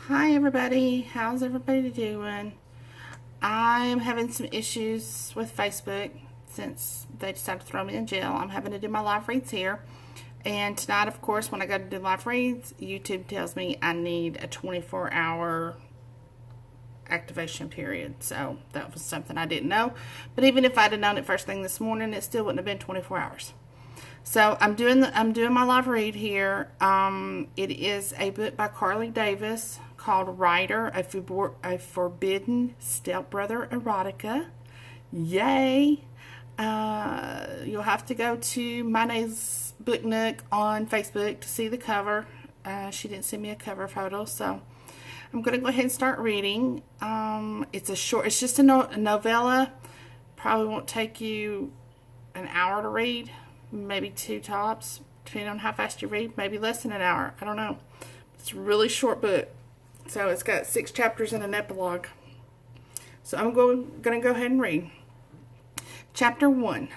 Hi everybody, how's everybody doing? I'm having some issues with Facebook since they decided to throw me in jail. I'm having to do my live reads here. And tonight, of course, when I go to do live reads, YouTube tells me I need a 24-hour activation period. So that was something I didn't know. But even if I'd have known it first thing this morning, it still wouldn't have been 24 hours. So I'm doing my live read here. It is a book by Carley Davis called Ryder, a forbidden stepbrother erotica. Yay! You'll have to go to Mynae's Book Nook on Facebook to see the cover. She didn't send me a cover photo, so I'm going to go ahead and start reading. It's just a novella. Probably won't take you an hour to read, maybe two tops, depending on how fast you read, maybe less than an hour. I don't know. It's a really short book. So it's got 6 chapters and an epilogue. So I'm going to go ahead and read. Chapter 1.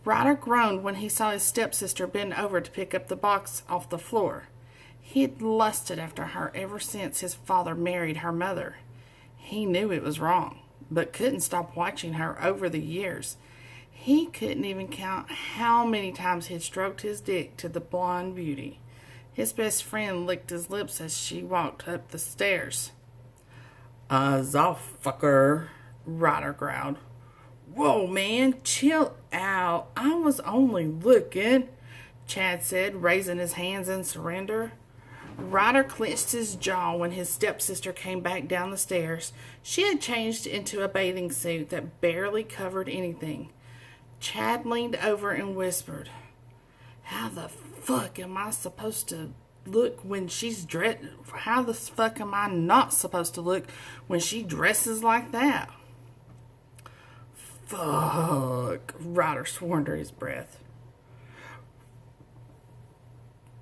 Ryder groaned when he saw his stepsister bend over to pick up the box off the floor. He had lusted after her ever since his father married her mother. He knew it was wrong, but couldn't stop watching her over the years. He couldn't even count how many times he'd stroked his dick to the blonde beauty. His best friend licked his lips as she walked up the stairs. Fucker, Ryder growled. Whoa, man, chill out. I was only looking, Chad said, raising his hands in surrender. Ryder clenched his jaw when his stepsister came back down the stairs. She had changed into a bathing suit that barely covered anything. Chad leaned over and whispered, How the fuck am I supposed to look when she's dressed? How the fuck am I not supposed to look when she dresses like that? Fuck, Ryder swore under his breath.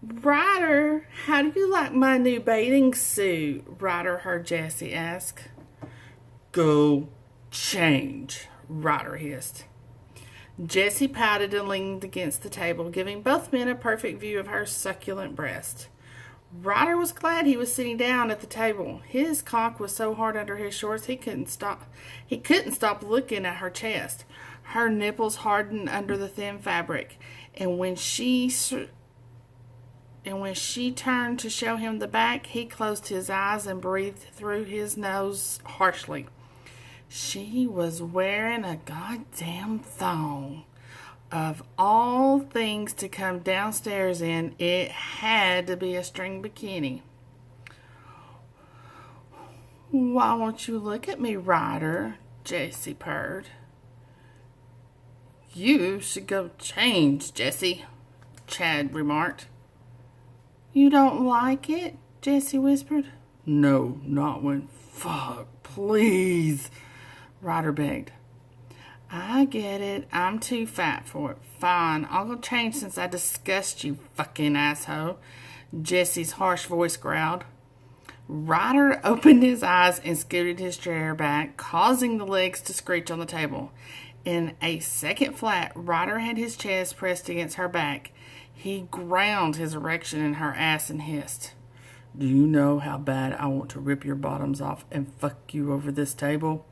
Ryder, how do you like my new bathing suit? Ryder heard Jessie ask. Go change, Ryder hissed. Jessie pouted and leaned against the table, giving both men a perfect view of her succulent breast. Ryder was glad he was sitting down at the table. His cock was so hard under his shorts he couldn't stop looking at her chest. Her nipples hardened under the thin fabric, and when she turned to show him the back, he closed his eyes and breathed through his nose harshly. She was wearing a goddamn thong. Of all things to come downstairs in, it had to be a string bikini. Why won't you look at me, Ryder? Jessie purred. You should go change, Jessie, Chad remarked. You don't like it? Jessie whispered. No, not when. Fuck, please, Ryder begged. I get it. I'm too fat for it. Fine, I'll go change since I disgust you, fucking asshole, Jessie's harsh voice growled. Ryder opened his eyes and scooted his chair back, causing the legs to screech on the table. In a second flat, Ryder had his chest pressed against her back. He ground his erection in her ass and hissed. Do you know how bad I want to rip your bottoms off and fuck you over this table?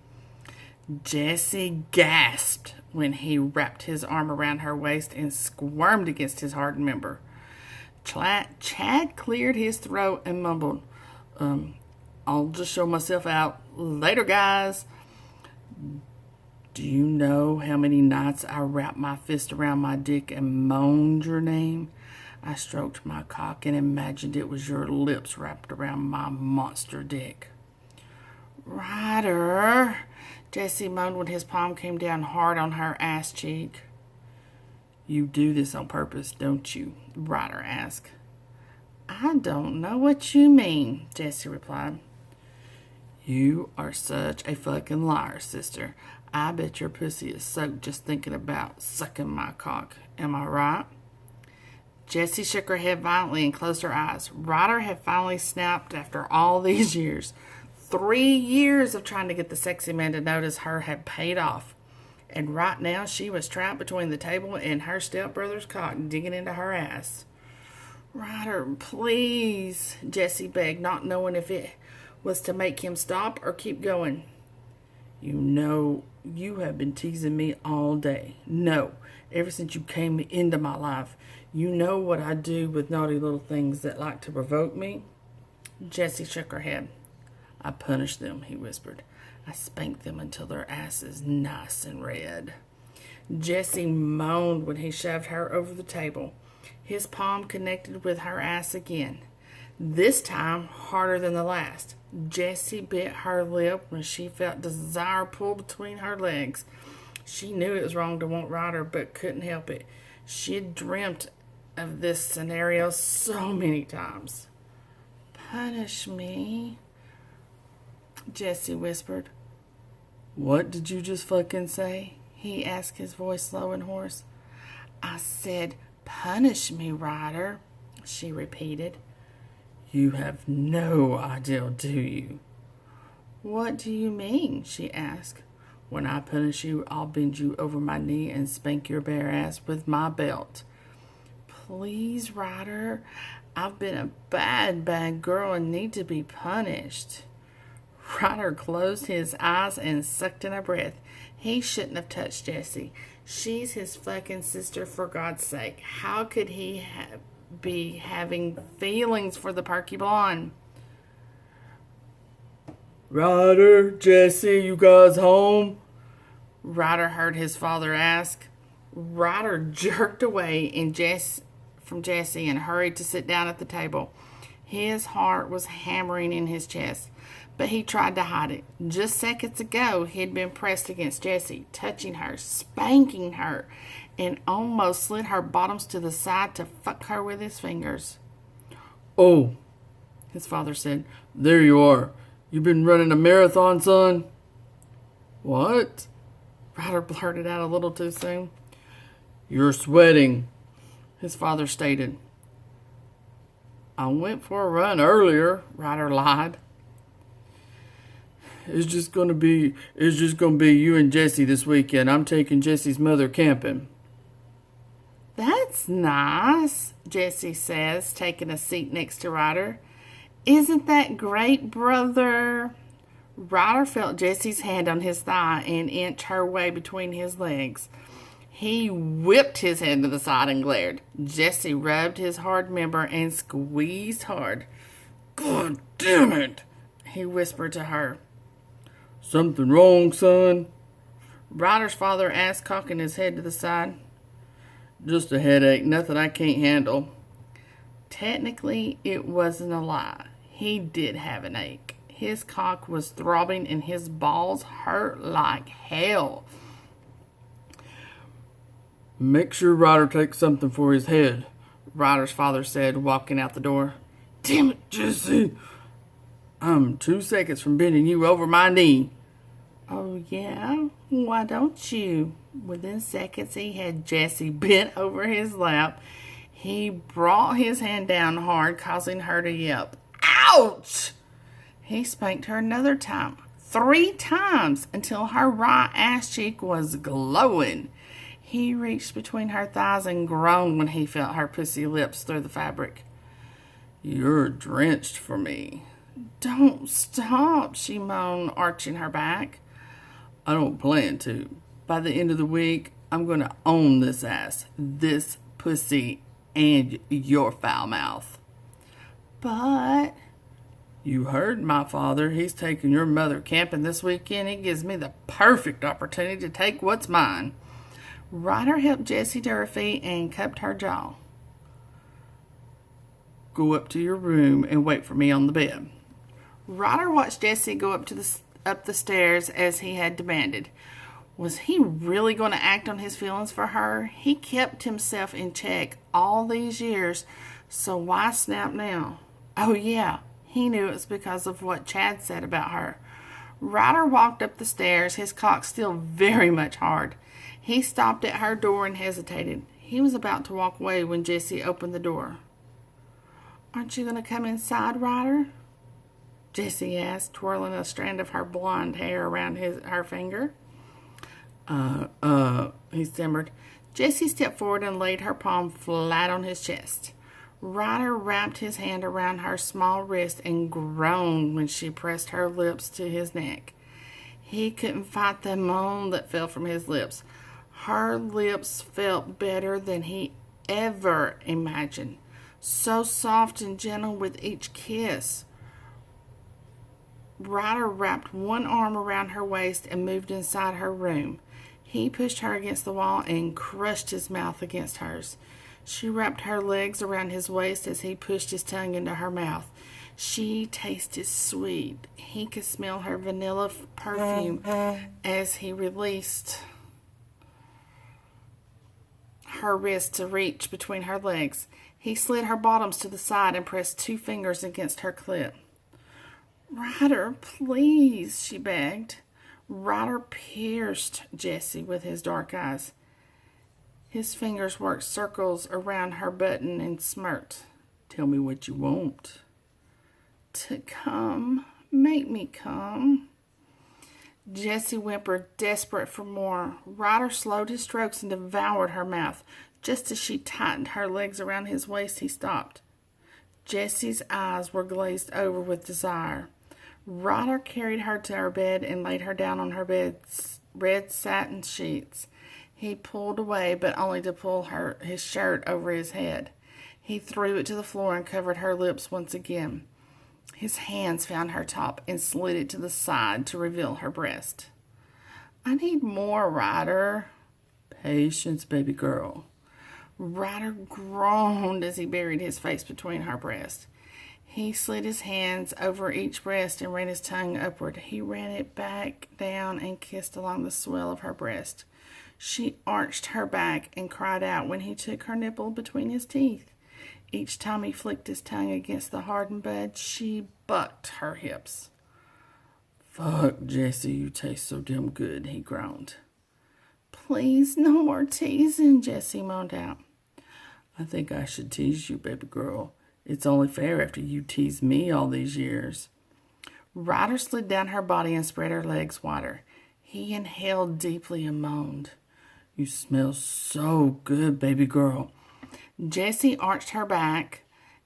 Jessie gasped when he wrapped his arm around her waist and squirmed against his hard member. Chad cleared his throat and mumbled, I'll just show myself out. Later, guys. Do you know how many nights I wrapped my fist around my dick and moaned your name? I stroked my cock and imagined it was your lips wrapped around my monster dick. Ryder, Jessie moaned when his palm came down hard on her ass cheek. You do this on purpose, don't you? Ryder asked. I don't know what you mean, Jessie replied. You are such a fucking liar, sister. I bet your pussy is soaked just thinking about sucking my cock. Am I right? Jessie shook her head violently and closed her eyes. Ryder had finally snapped after all these years. 3 years of trying to get the sexy man to notice her had paid off. And right now she was trapped between the table and her stepbrother's cock digging into her ass. Ryder, please, Jessie begged, not knowing if it was to make him stop or keep going. You know, you have been teasing me all day. No, ever since you came into my life. You know what I do with naughty little things that like to provoke me? Jessie shook her head. I punish them, he whispered. I spank them until their ass is nice and red. Jessie moaned when he shoved her over the table. His palm connected with her ass again. This time, harder than the last. Jessie bit her lip when she felt desire pull between her legs. She knew it was wrong to want Ryder, but couldn't help it. She had dreamt of this scenario so many times. Punish me, Jessie whispered. What did you just fucking say? He asked, his voice low and hoarse. I said, punish me, Ryder, she repeated. You have no idea, do you? What do you mean? She asked. When I punish you, I'll bend you over my knee and spank your bare ass with my belt. Please, Ryder. I've been a bad, bad girl and need to be punished. Ryder closed his eyes and sucked in a breath. He shouldn't have touched Jessie. She's his fucking sister, for God's sake. How could he be having feelings for the perky blonde? Ryder, Jessie, you guys home? Ryder heard his father ask. Ryder jerked away from Jessie and hurried to sit down at the table. His heart was hammering in his chest, but he tried to hide it. Just seconds ago, he'd been pressed against Jessie, touching her, spanking her, and almost slid her bottoms to the side to fuck her with his fingers. Oh, his father said. There you are. You been running a marathon, son? What? Ryder blurted out a little too soon. You're sweating, his father stated. I went for a run earlier, Ryder lied. It's just gonna be you and Jessie this weekend. I'm taking Jessie's mother camping. That's nice, Jessie says, taking a seat next to Ryder. Isn't that great, brother? Ryder felt Jessie's hand on his thigh and inched her way between his legs. He whipped his head to the side and glared. Jessie rubbed his hard member and squeezed hard. God damn it, he whispered to her. Something wrong, son? Ryder's father asked, cocking his head to the side. Just a headache, nothing I can't handle. Technically, it wasn't a lie. He did have an ache. His cock was throbbing and his balls hurt like hell. Make sure Ryder takes something for his head, Ryder's father said, walking out the door. Damn it, Jessie. I'm 2 seconds from bending you over my knee. Oh, yeah? Why don't you? Within seconds, he had Jessie bent over his lap. He brought his hand down hard, causing her to yelp. Ouch! He spanked her another time, 3 times, until her right ass cheek was glowing. He reached between her thighs and groaned when he felt her pussy lips through the fabric. You're drenched for me. Don't stop, she moaned, arching her back. I don't plan to. By the end of the week, I'm going to own this ass, this pussy, and your foul mouth. But... You heard my father. He's taking your mother camping this weekend. He gives me the perfect opportunity to take what's mine. Ryder helped Jessie to her feet and cupped her jaw. Go up to your room and wait for me on the bed. Ryder watched Jessie go up the stairs as he had demanded. Was he really going to act on his feelings for her? He kept himself in check all these years, so why snap now? Oh yeah, he knew it was because of what Chad said about her. Ryder walked up the stairs, his cock still very much hard. He stopped at her door and hesitated. He was about to walk away when Jessie opened the door. Aren't you going to come inside, Ryder? Jessie asked, twirling a strand of her blonde hair around her finger. He simmered. Jessie stepped forward and laid her palm flat on his chest. Ryder wrapped his hand around her small wrist and groaned when she pressed her lips to his neck. He couldn't fight the moan that fell from his lips. Her lips felt better than he ever imagined, so soft and gentle with each kiss. Ryder wrapped one arm around her waist and moved inside her room. He pushed her against the wall and crushed his mouth against hers. She wrapped her legs around his waist as he pushed his tongue into her mouth. She tasted sweet. He could smell her vanilla perfume as he released her wrist to reach between her legs. He slid her bottoms to the side and pressed 2 fingers against her clit. "Ryder, please," she begged. Ryder pierced Jessie with his dark eyes. His fingers worked circles around her button and smirked. "Tell me what you want." "To come. Make me come." Jessie whimpered, desperate for more. Ryder slowed his strokes and devoured her mouth. Just as she tightened her legs around his waist, he stopped. Jessie's eyes were glazed over with desire. Ryder carried her to her bed and laid her down on her bed's red satin sheets. He pulled away, but only to pull his shirt over his head. He threw it to the floor and covered her lips once again. His hands found her top and slid it to the side to reveal her breast. "I need more, Ryder." "Patience, baby girl." Ryder groaned as he buried his face between her breasts. He slid his hands over each breast and ran his tongue upward. He ran it back down and kissed along the swell of her breast. She arched her back and cried out when he took her nipple between his teeth. Each time he flicked his tongue against the hardened bud, she bucked her hips. "Fuck, Jessie, you taste so damn good," he groaned. "Please, no more teasing," Jessie moaned out. "I think I should tease you, baby girl. It's only fair after you teased me all these years." Ryder slid down her body and spread her legs wider. He inhaled deeply and moaned. "You smell so good, baby girl." Jessie arched her back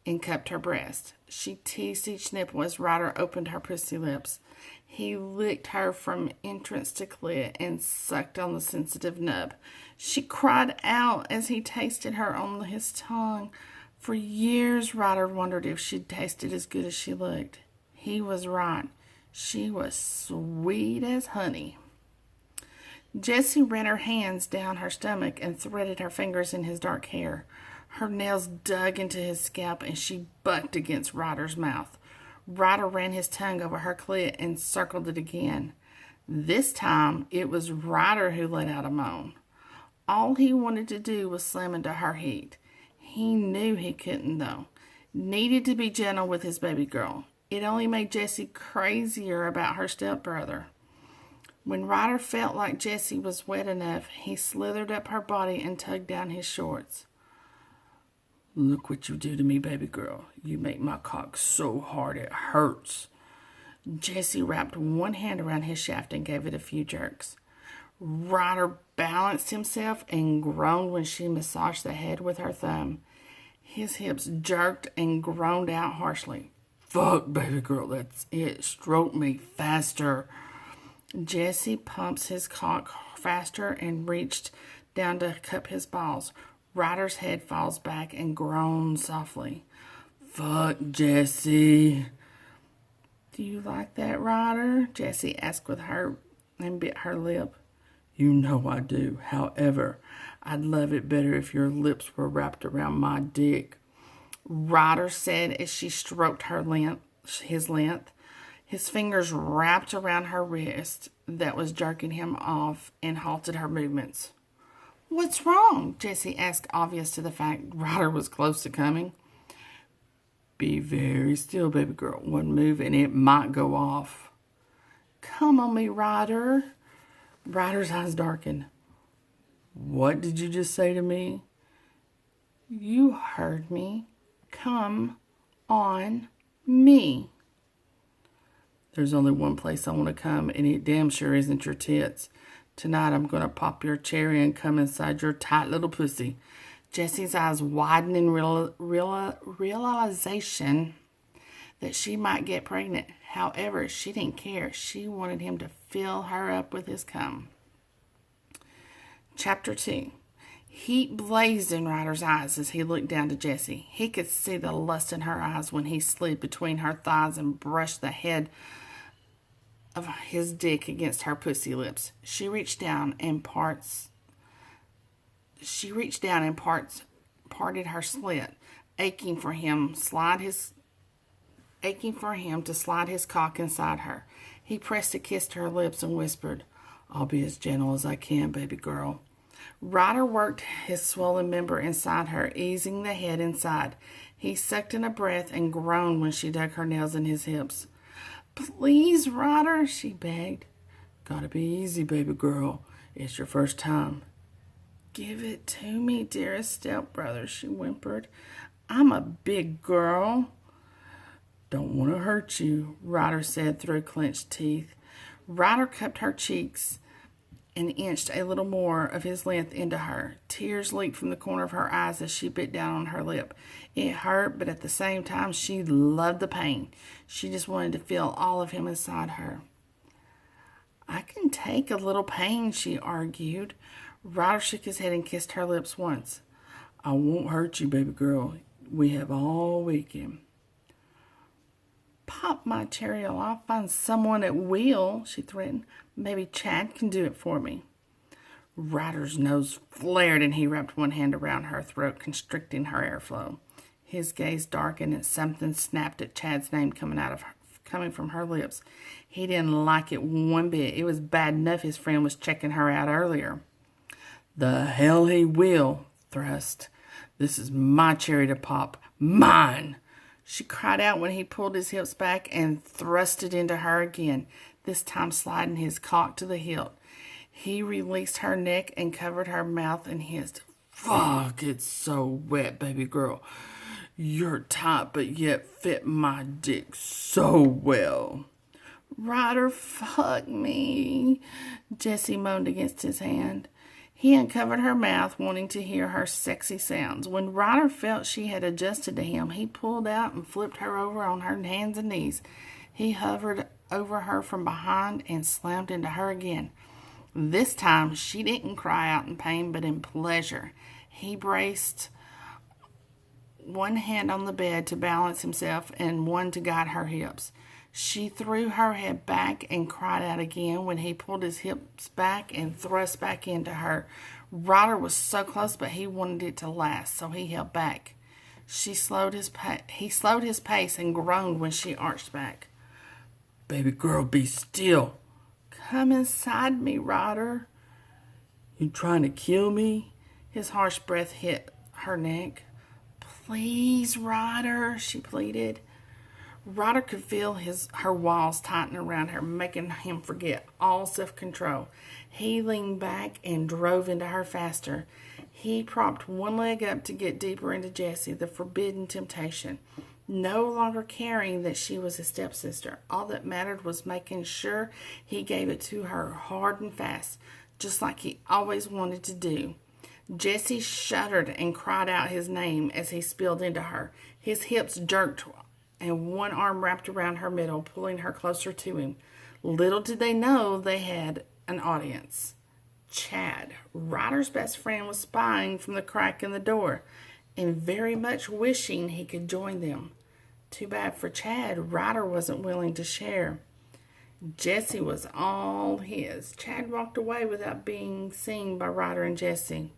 and cupped her breast. She teased each nipple as Ryder opened her pussy lips. He licked her from entrance to clit and sucked on the sensitive nub. She cried out as he tasted her on his tongue. For years, Ryder wondered if she'd tasted as good as she looked. He was right. She was sweet as honey. Jessie ran her hands down her stomach and threaded her fingers in his dark hair. Her nails dug into his scalp and she bucked against Ryder's mouth. Ryder ran his tongue over her clit and circled it again. This time, it was Ryder who let out a moan. All he wanted to do was slam into her heat. He knew he couldn't, though. Needed to be gentle with his baby girl. It only made Jessie crazier about her stepbrother. When Ryder felt like Jessie was wet enough, he slithered up her body and tugged down his shorts. "Look what you do to me, baby girl. You make my cock so hard it hurts." Jessie wrapped one hand around his shaft and gave it a few jerks. Ryder balanced himself and groaned when she massaged the head with her thumb. His hips jerked and groaned out harshly. "Fuck, baby girl, that's it. Stroke me faster." Jessie pumps his cock faster and reached down to cup his balls. Ryder's head falls back and groans softly. "Fuck, Jessie." "Do you like that, Ryder?" Jessie asked with hurt and bit her lip. "You know I do. However, I'd love it better if your lips were wrapped around my dick," Ryder said as she stroked his length. His fingers wrapped around her wrist that was jerking him off and halted her movements. "What's wrong?" Jessie asked, obvious to the fact Ryder was close to coming. "Be very still, baby girl. One move and it might go off." "Come on me, Ryder." Ryder's eyes darkened. "What did you just say to me?" "You heard me. Come on me." "There's only one place I want to come, and it damn sure isn't your tits. Tonight I'm going to pop your cherry and come inside your tight little pussy." Jessie's eyes widened in realization that she might get pregnant. However, she didn't care. She wanted him to fill her up with his cum. Chapter 2. Heat blazed in Ryder's eyes as he looked down to Jessie. He could see the lust in her eyes when he slid between her thighs and brushed the head of his dick against her pussy lips. She reached down and parted her slit, aching for him to slide his cock inside her. He pressed a kiss to her lips and whispered, "I'll be as gentle as I can, baby girl." Ryder worked his swollen member inside her, easing the head inside. He sucked in a breath and groaned when she dug her nails in his hips. "Please, Ryder," she begged. "Gotta be easy, baby girl. It's your first time." "Give it to me, dearest stepbrother," she whimpered. "I'm a big girl." "Don't want to hurt you," Ryder said through clenched teeth. Ryder cupped her cheeks and inched a little more of his length into her. Tears leaked from the corner of her eyes as she bit down on her lip. It hurt, but at the same time, she loved the pain. She just wanted to feel all of him inside her. "I can take a little pain," she argued. Ryder shook his head and kissed her lips once. "I won't hurt you, baby girl. We have all weekend." "Pop my cherry, I'll find someone that will," she threatened. "Maybe Chad can do it for me." Ryder's nose flared and he wrapped one hand around her throat, constricting her airflow. His gaze darkened and something snapped at Chad's name coming from her lips. He didn't like it one bit. It was bad enough his friend was checking her out earlier. "The hell he will," thrust. "This is my cherry to pop. Mine!" She cried out when he pulled his hips back and thrust it into her again, this time sliding his cock to the hilt. He released her neck and covered her mouth and hissed, "Fuck, it's so wet, baby girl. You're tight, but yet fit my dick so well." "Ryder, fuck me," Jessie moaned against his hand. He uncovered her mouth, wanting to hear her sexy sounds. When Ryder felt she had adjusted to him, he pulled out and flipped her over on her hands and knees. He hovered over her from behind and slammed into her again. This time, she didn't cry out in pain, but in pleasure. He braced one hand on the bed to balance himself and one to guide her hips. She threw her head back and cried out again when he pulled his hips back and thrust back into her. Ryder was so close, but he wanted it to last, so he held back. He slowed his pace and groaned when she arched back. "Baby girl, be still." "Come inside me, Ryder." "You trying to kill me?" His harsh breath hit her neck. "Please, Ryder," she pleaded. Ryder could feel her walls tighten around her, making him forget all self-control. He leaned back and drove into her faster. He propped one leg up to get deeper into Jessie, the forbidden temptation. No longer caring that she was his stepsister. All that mattered was making sure he gave it to her hard and fast, just like he always wanted to do. Jessie shuddered and cried out his name as he spilled into her. His hips jerked and one arm wrapped around her middle, pulling her closer to him. Little did they know they had an audience. Chad, Ryder's best friend, was spying from the crack in the door and very much wishing he could join them. Too bad for Chad, Ryder wasn't willing to share. Jessie was all his. Chad walked away without being seen by Ryder and Jessie.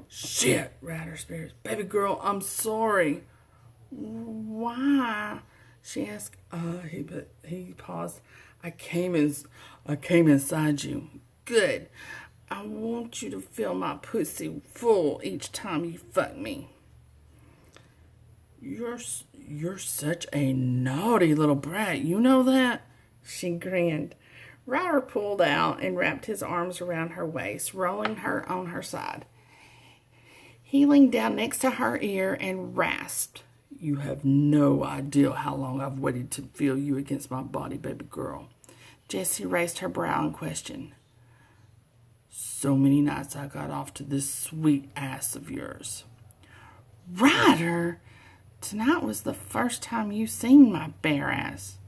"Shit," Ryder spirits. "Baby girl, I'm sorry." "Why?" she asked. He paused. I came inside you." "Good. I want you to feel my pussy full each time you fuck me." You're such a naughty little brat. You know that?" She grinned. Ryder pulled out and wrapped his arms around her waist, rolling her on her side. He leaned down next to her ear and rasped, "You have no idea how long I've waited to feel you against my body, baby girl." Jessie raised her brow and questioned. "So many nights I got off to this sweet ass of yours." Ryder, tonight was the first time you seen my bare ass.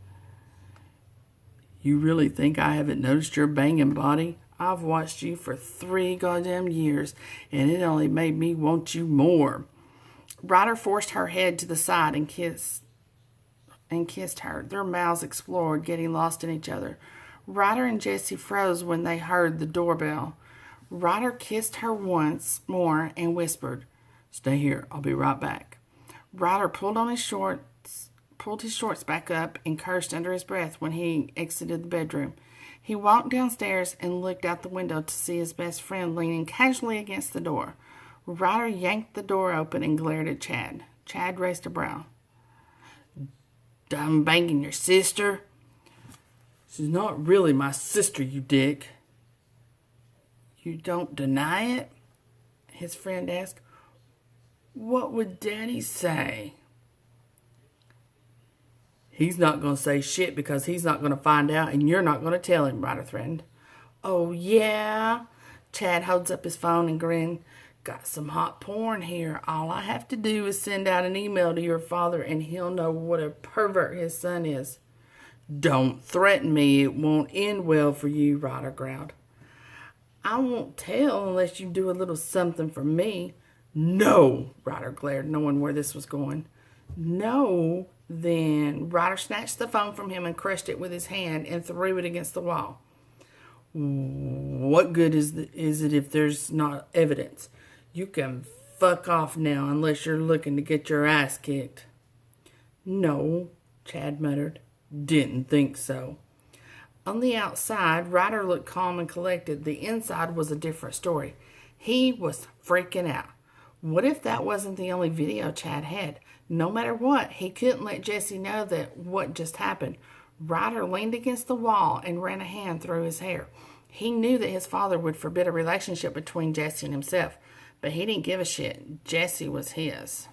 You really think I haven't noticed your banging body? I've watched you for 3 goddamn years, and it only made me want you more. Ryder forced her head to the side and kissed her. Their mouths explored, getting lost in each other. Ryder and Jessie froze when they heard the doorbell. Ryder kissed her once more and whispered, "Stay here, I'll be right back." Ryder pulled his shorts back up and cursed under his breath when he exited the bedroom. He walked downstairs and looked out the window to see his best friend leaning casually against the door. Ryder yanked the door open and glared at Chad. Chad raised a brow. "Done banging your sister?" "She's not really my sister, you dick." "You don't deny it?" his friend asked. "What would Daddy say?" "He's not going to say shit because he's not going to find out and you're not going to tell him," Ryder threatened. "Oh, yeah?" Chad holds up his phone and grinned. "Got some hot porn here. All I have to do is send out an email to your father and he'll know what a pervert his son is." "Don't threaten me. It won't end well for you," Ryder growled. "I won't tell unless you do a little something for me." "No," Ryder glared, knowing where this was going. "No, then." Ryder snatched the phone from him and crushed it with his hand and threw it against the wall. "What good is it if there's not evidence? You can fuck off now unless you're looking to get your ass kicked." "No," Chad muttered. "Didn't think so." On the outside, Ryder looked calm and collected. The inside was a different story. He was freaking out. What if that wasn't the only video Chad had? No matter what, he couldn't let Jessie know that what just happened. Ryder leaned against the wall and ran a hand through his hair. He knew that his father would forbid a relationship between Jessie and himself, but he didn't give a shit. Jessie was his.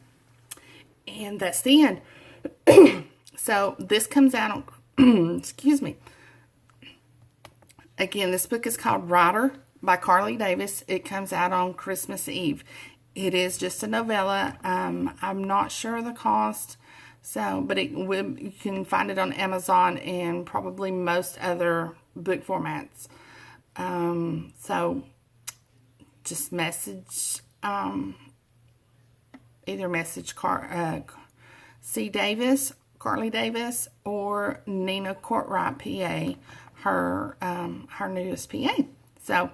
And that's the end. So this comes out on, excuse me. Again, this book is called Ryder by Carley Davis. It comes out on Christmas Eve. It is just a novella. I'm not sure of the cost, but you can find it on Amazon and probably most other book formats. So just message, either message C. Davis, Carley Davis, or Nina Courtright, PA, her newest PA. So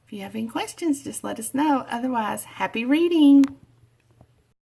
if you have any questions, just let us know. Otherwise, happy reading.